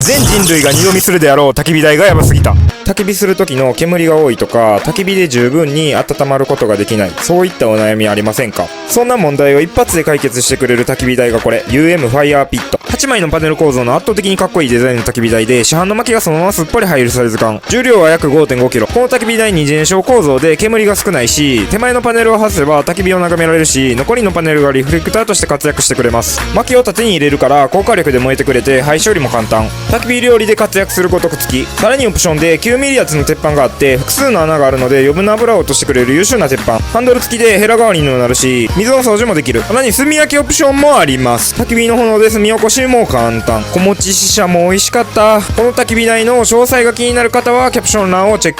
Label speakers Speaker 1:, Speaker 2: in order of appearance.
Speaker 1: 全人類が二度見するであろう焚き火台がやばすぎた。焚き火する時の煙が多いとか、焚き火で十分に温まることができない、そういったお悩みありませんか？そんな問題を一発で解決してくれる焚き火台がこれ、UM ファイヤーピット。8枚のパネル構造の圧倒的にかっこいいデザインの焚き火台で、市販の薪がそのまますっぽり入るサイズ感。重量は約 5.5kg。この焚き火台二次燃焼構造で煙が少ないし、手前のパネルを外せば焚き火を眺められるし、残りのパネルがリフレクターとして活躍してくれます。薪を縦に入れるから高火力で燃えてくれて廃処理も簡単。焚き火料理で活躍することく付き。さらにオプションで 9mm 厚の鉄板があって複数の穴があるので余分な油を落としてくれる優秀な鉄板。ハンドル付きでヘラ代わりにもなるし、水の掃除もできる。さらに炭焼きオプションもあります。焚き火の炎で炭起こしも簡単。小餅ししゃも美味しかった。この焚き火台の詳細が気になる方はキャプション欄をチェック。